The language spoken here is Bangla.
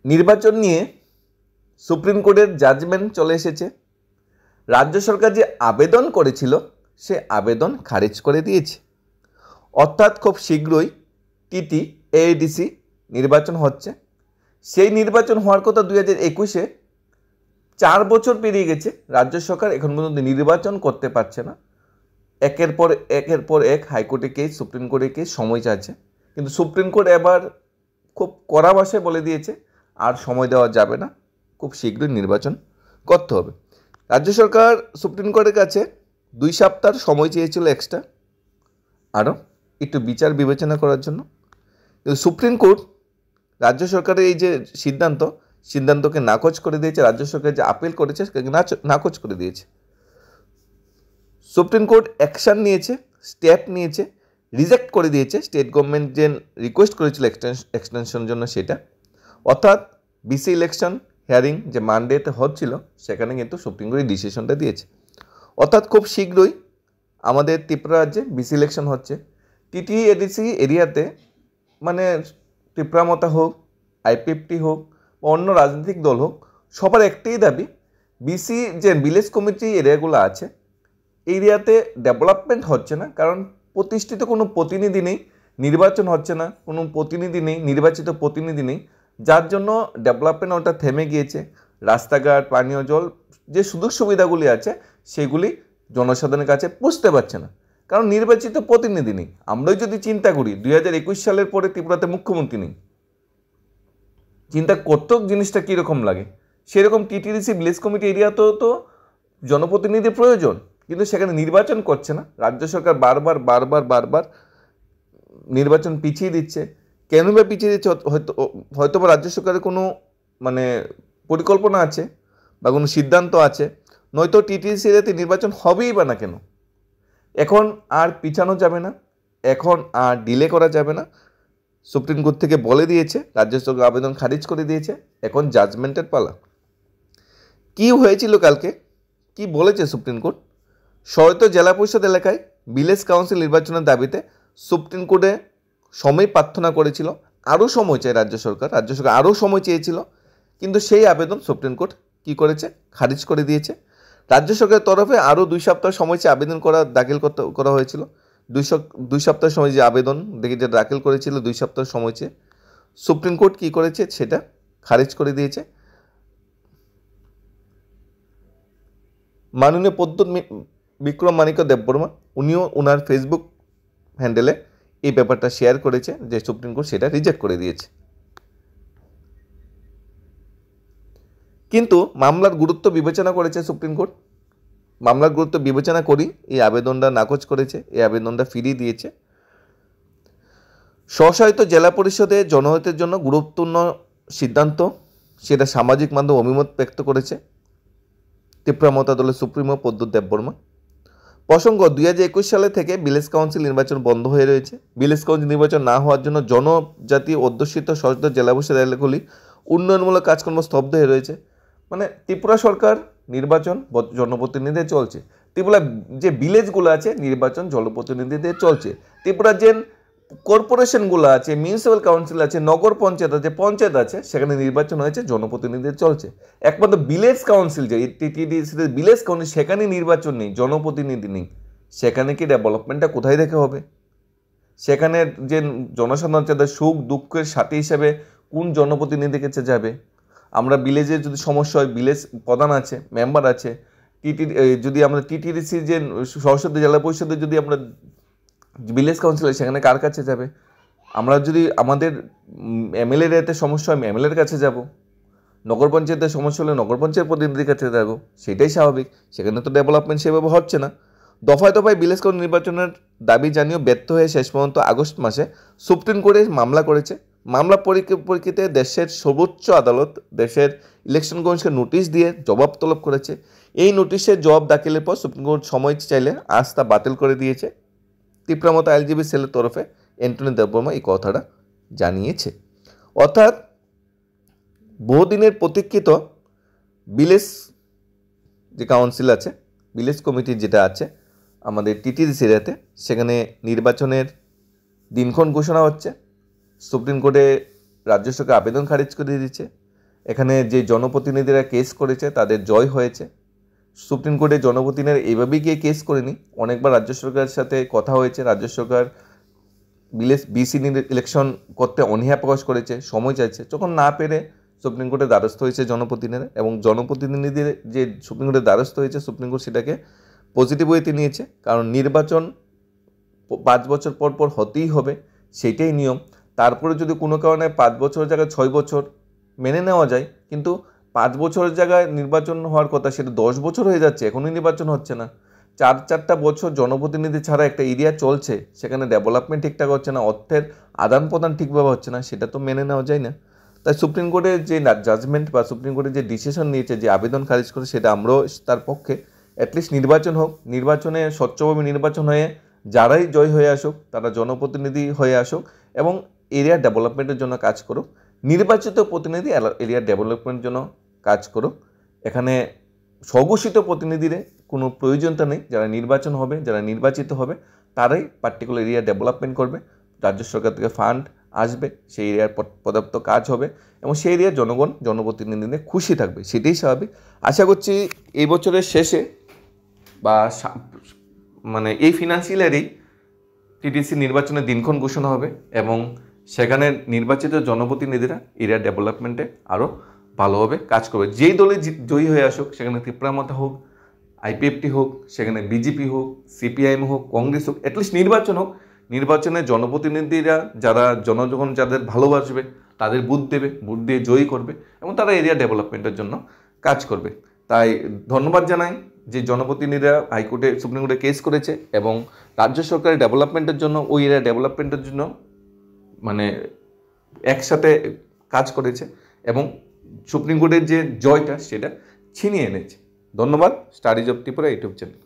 নির্বাচন নিয়ে সুপ্রিম কোর্টের জাজমেন্ট চলে এসেছে। রাজ্য সরকার যে আবেদন করেছিল সে আবেদন খারিজ করে দিয়েছে। অর্থাৎ খুব শীঘ্রই টিটি এআইডিসি নির্বাচন হচ্ছে। সেই নির্বাচন হওয়ার কথা 2021-এ। 4 বছর পেরিয়ে গেছে, রাজ্য সরকার এখন পর্যন্ত নির্বাচন করতে পারছে না। একের পর এক হাইকোর্টে কেস, সুপ্রিম কোর্টে কেস, সময় চাইছে। কিন্তু সুপ্রিম কোর্ট এবার খুব কড়া ভাষায় বলে দিয়েছে আর সময় দেওয়া যাবে না, খুব শীঘ্রই নির্বাচন করতে হবে। রাজ্য সরকার সুপ্রিম কোর্টের কাছে 2 সপ্তাহ সময় চেয়েছিল এক্সট্রা আরও একটু বিচার বিবেচনা করার জন্য। কিন্তু সুপ্রিম কোর্ট রাজ্য সরকারের এই যে সিদ্ধান্তকে নাকচ করে দিয়েছে। রাজ্য সরকার যে আপিল করেছে সেটাকে নাকচ করে দিয়েছে। সুপ্রিম কোর্ট অ্যাকশান নিয়েছে, স্টেপ নিয়েছে, রিজেক্ট করে দিয়েছে স্টেট গভর্নমেন্ট যে রিকোয়েস্ট করেছিল এক্সটেনশনের জন্য সেটা। অর্থাৎ বিসি ইলেকশন হিয়ারিং যে মানডেতে হচ্ছিল সেখানে কিন্তু সুপ্রিম কোর্ট ডিসিশনটা দিয়েছে। অর্থাৎ খুব শীঘ্রই আমাদের ত্রিপুরা রাজ্যে বিসি ইলেকশন হচ্ছে। টিটি এডিসি এরিয়াতে মানে ত্রিপুরা মতা হোক, আইপিএফটি হোক বা অন্য রাজনৈতিক দল হোক, সবার একটাই দাবি বিসি যে ভিলেজ কমিটি এরিয়াগুলো আছে এরিয়াতে ডেভেলপমেন্ট হচ্ছে না। কারণ প্রতিষ্ঠিত কোনো প্রতিনিধি নেই, নির্বাচন হচ্ছে না, কোনো প্রতিনিধি নেই, নির্বাচিত প্রতিনিধি নেই, যার জন্য ডেভেলপমেন্ট ওটা থেমে গিয়েছে। রাস্তাঘাট, পানীয় জল যে সুযোগ সুবিধাগুলি আছে সেগুলি জনসাধারণের কাছে পৌঁছতে পারছে না, কারণ নির্বাচিত প্রতিনিধি নেই। আমরাই যদি চিন্তা করি 2021 সালের পরে ত্রিপুরাতে মুখ্যমন্ত্রী নেই, চিন্তা করতেও জিনিসটা কীরকম লাগে। সেরকম টিটিডিসি ভিলেজ কমিটি এরিয়াতেও তো জনপ্রতিনিধির প্রয়োজন, কিন্তু সেখানে নির্বাচন করছে না। রাজ্য সরকার বারবার নির্বাচন পিছিয়ে দিচ্ছে। কেন বা পিছিয়ে দিচ্ছে? হয়তো বা রাজ্য সরকারের কোনো মানে পরিকল্পনা আছে বা কোনো সিদ্ধান্ত আছে, নয়তো টিটিডিসি এরিয়াতে নির্বাচন হবেই বা না কেন। এখন আর পিছানো যাবে না, এখন আর ডিলে করা যাবে না। সুপ্রিম কোর্ট থেকে বলে দিয়েছে, রাজ্য সরকার আবেদন খারিজ করে দিয়েছে, এখন জাজমেন্টের পালা। কি হয়েছিল কালকে, কি বলেছে সুপ্রিম কোর্ট? সৈয়দ জেলা পরিষদ এলাকায় ভিলেজ কাউন্সিল নির্বাচনের দাবিতে সুপ্রিম কোর্টে সময় প্রার্থনা করেছিল। আরও সময় চায় রাজ্য সরকার আরও সময় চেয়েছিল, কিন্তু সেই আবেদন সুপ্রিম কোর্ট কী করেছে? খারিজ করে দিয়েছে। রাজ্য সরকারের তরফে আরও 2 সপ্তাহ সময় চেয়ে আবেদন দাখিল করা হয়েছিল। 2 সপ্তাহ সময় যে আবেদন যে দাখিল করেছিল 2 সপ্তাহ সময় চেয়ে, সুপ্রিম কোর্ট কী করেছে? সেটা খারিজ করে দিয়েছে। মাননীয় প্রদ্যুৎ বিক্রম মানিক্য দেববর্মা উনিও ওনার ফেসবুক হ্যান্ডেলে এই ব্যাপারটা শেয়ার করেছে যে সুপ্রিম কোর্ট সেটা রিজেক্ট করে দিয়েছে। কিন্তু মামলার গুরুত্ব বিবেচনা করেছে সুপ্রিম কোর্ট। মামলার গুরুত্ব বিবেচনা করি এই আবেদনটা নাকচ করেছে, এই আবেদনটা ফিরিয়ে দিয়েছে। স্বশাসিত জেলা পরিষদে জনহিতের জন্য গুরুত্বপূর্ণ সিদ্ধান্ত, সেটা সামাজিক মাধ্যমে অভিমত ব্যক্ত করেছে ত্রিপুরা মতা দলের সুপ্রিমো প্রদ্যুৎ দেববর্মা। প্রসঙ্গ, 2021 সালে থেকে ভিলেজ কাউন্সিল নির্বাচন বন্ধ হয়ে রয়েছে। ভিলেজ কাউন্সিল নির্বাচন না হওয়ার জন্য জনজাতি অধ্যুষিত স্বশাসিত জেলা পরিষদ এলাকাগুলি উন্নয়নমূলক কাজকর্ম স্তব্ধ হয়ে রয়েছে। মানে ত্রিপুরা সরকার নির্বাচন জনপ্রতিনিধিদের চলছে, ত্রিপুরা যে ভিলেজগুলো আছে নির্বাচন জনপ্রতিনিধিদের চলছে। ত্রিপুরার যে কর্পোরেশনগুলো আছে, মিউনিসিপ্যাল কাউন্সিল আছে, নগর পঞ্চায়েত আছে, পঞ্চায়েত আছে, সেখানে নির্বাচন হয়েছে, জনপ্রতিনিধিদের চলছে। একমাত্র ভিলেজ কাউন্সিল যে টিটিডিসিতে ভিলেজ কাউন্সিল সেখানে নির্বাচন নেই, জনপ্রতিনিধি নেই। সেখানে কি ডেভেলপমেন্টটা কোথায় থেকে হবে? সেখানে যে জনসাধারণ তাদের সুখ দুঃখের সাথী হিসেবে কোন জনপ্রতিনিধির কাছে যাবে? আমরা ভিলেজের যদি সমস্যা হয়, ভিলেজ প্রধান আছে, মেম্বার আছে, যদি আমরা টিটিডিসির যে সরস্বতী জেলা পরিষদের যদি আমরা ভিলেজ কাউন্সিলর, সেখানে কার কাছে যাবে? আমরা যদি আমাদের এমএলএ এতে সমস্যা হয় এমএলএর কাছে যাব, নগর পঞ্চায়েতের সমস্যা হলে নগর পঞ্চায়েত প্রতিনিধির কাছে যাব, সেটাই স্বাভাবিক। সেখানে তো ডেভেলপমেন্ট সেভাবে হচ্ছে না। দফায় দফায় ভিলেজ কাউন্সিল নির্বাচনের দাবি জানিয়েও ব্যর্থ হয়ে শেষ পর্যন্ত আগস্ট মাসে সুপ্রিম কোর্টে মামলা করেছে। মামলা পরিপ্রেক্ষিতে দেশের সর্বোচ্চ আদালত দেশের ইলেকশন কমিশনকে নোটিশ দিয়ে জবাব তলব করেছে। এই নোটিশের জবাব দাখিলের পর সুপ্রিম কোর্ট সময় চাইলে আজ তা বাতিল করে দিয়েছে। ত্রিপুরা মতো এলজিবি সেলের তরফে অ্যান্টনি দেববর্মা এই কথাটা জানিয়েছে। অর্থাৎ বহুদিনের প্রতীক্ষিত ভিলেজ যে কাউন্সিল আছে, ভিলেজ কমিটি যেটা আছে আমাদের টিটিডিসি এরিয়াতে, সেখানে নির্বাচনের দিনক্ষণ ঘোষণা হচ্ছে। সুপ্রিম কোর্টে রাজ্য সরকার আবেদন খারিজ করে দিয়েছে। এখানে যে জনপ্রতিনিধিরা কেস করেছে তাদের জয় হয়েছে। সুপ্রিম কোর্টে জনপ্রতিনিধিরা এইভাবেই গিয়ে কেস করেনি, অনেকবার রাজ্য সরকারের সাথে কথা হয়েছে। রাজ্য সরকার বিসি ইলেকশন করতে অনীহা প্রকাশ করেছে, সময় চাইছে, যখন না পেরে সুপ্রিম কোর্টের দ্বারস্থ হয়েছে জনপ্রতিনিধিরা, এবং জনপ্রতিনিধিদের যে সুপ্রিম কোর্টের দ্বারস্থ হয়েছে সুপ্রিম কোর্ট সেটাকে পজিটিভ ওয়েতে নিয়েছে। কারণ নির্বাচন 5 বছর পর পর হতেই হবে, সেইটাই নিয়ম। তারপরে যদি কোনো কারণে 5 বছরের জায়গায় 6 বছর মেনে নেওয়া যায়, কিন্তু 5 বছরের জায়গায় নির্বাচন হওয়ার কথা সেটা 10 বছর হয়ে যাচ্ছে, এখনই নির্বাচন হচ্ছে না। 4 বছর জনপ্রতিনিধি ছাড়া একটা এরিয়া চলছে, সেখানে ডেভেলপমেন্ট ঠিকঠাক হচ্ছে না, অর্থের আদান প্রদান ঠিকভাবে হচ্ছে না, সেটা তো মেনে নেওয়া যায় না। তাই সুপ্রিম কোর্টের যে জাজমেন্ট বা সুপ্রিম কোর্টের যে ডিসিশন নিয়েছে, যে আবেদন খারিজ করে, সেটা আমরাও তার পক্ষে। অ্যাটলিস্ট নির্বাচন হোক, নির্বাচনে স্বচ্ছভাবে নির্বাচন হয়ে যারাই জয় হয়ে আসুক তারা জনপ্রতিনিধি হয়ে আসুক এবং এরিয়া ডেভেলপমেন্টের জন্য কাজ করুক। নির্বাচিত প্রতিনিধি এরিয়া ডেভেলপমেন্টের জন্য কাজ করুক। এখানে স্বঘোষিত প্রতিনিধির কোনো প্রয়োজনতা নেই। যারা নির্বাচন হবে, যারা নির্বাচিত হবে, তারাই পার্টিকুলার এরিয়া ডেভেলপমেন্ট করবে। রাজ্য সরকার থেকে ফান্ড আসবে, সেই এরিয়ার পর্যাপ্ত কাজ হবে এবং সেই এরিয়ার জনগণ জনপ্রতিনিধিদের খুশি থাকবে, সেটাই স্বাভাবিক। আশা করছি এই বছরের শেষে বা মানে এই ফিনান্সিয়াল ইয়ারেই টিটিসি নির্বাচনের দিনক্ষণ ঘোষণা হবে এবং সেখানে নির্বাচিত জনপ্রতিনিধিরা এরিয়া ডেভেলপমেন্টে আরও ভালোভাবে কাজ করবে। যেই দলে জয়ী হয়ে আসুক, সেখানে ত্রিপুরা মাতা হোক, আইপিএফটি হোক, সেখানে বিজেপি হোক, সিপিআইএম হোক, কংগ্রেস হোক, অ্যাটলিস্ট নির্বাচন হোক, নির্বাচনে জনপ্রতিনিধিরা যারা জনগণ যাদের ভালোবাসবে তাদের ভোট দেবে, ভোট দিয়ে জয়ী করবে এবং তারা এরিয়া ডেভেলপমেন্টের জন্য কাজ করবে। তাই ধন্যবাদ জানাই যে জনপ্রতিনিধিরা হাইকোর্টে সুপ্রিম কোর্টে কেস করেছে এবং রাজ্য সরকারের ডেভেলপমেন্টের জন্য, ওই এরিয়া ডেভেলপমেন্টের জন্য মানে একসাথে কাজ করেছে এবং সুপ্রিম কোর্টের যে জয়টা সেটা ছিনিয়ে এনেছে। ধন্যবাদ studies of Tripura YouTube channel.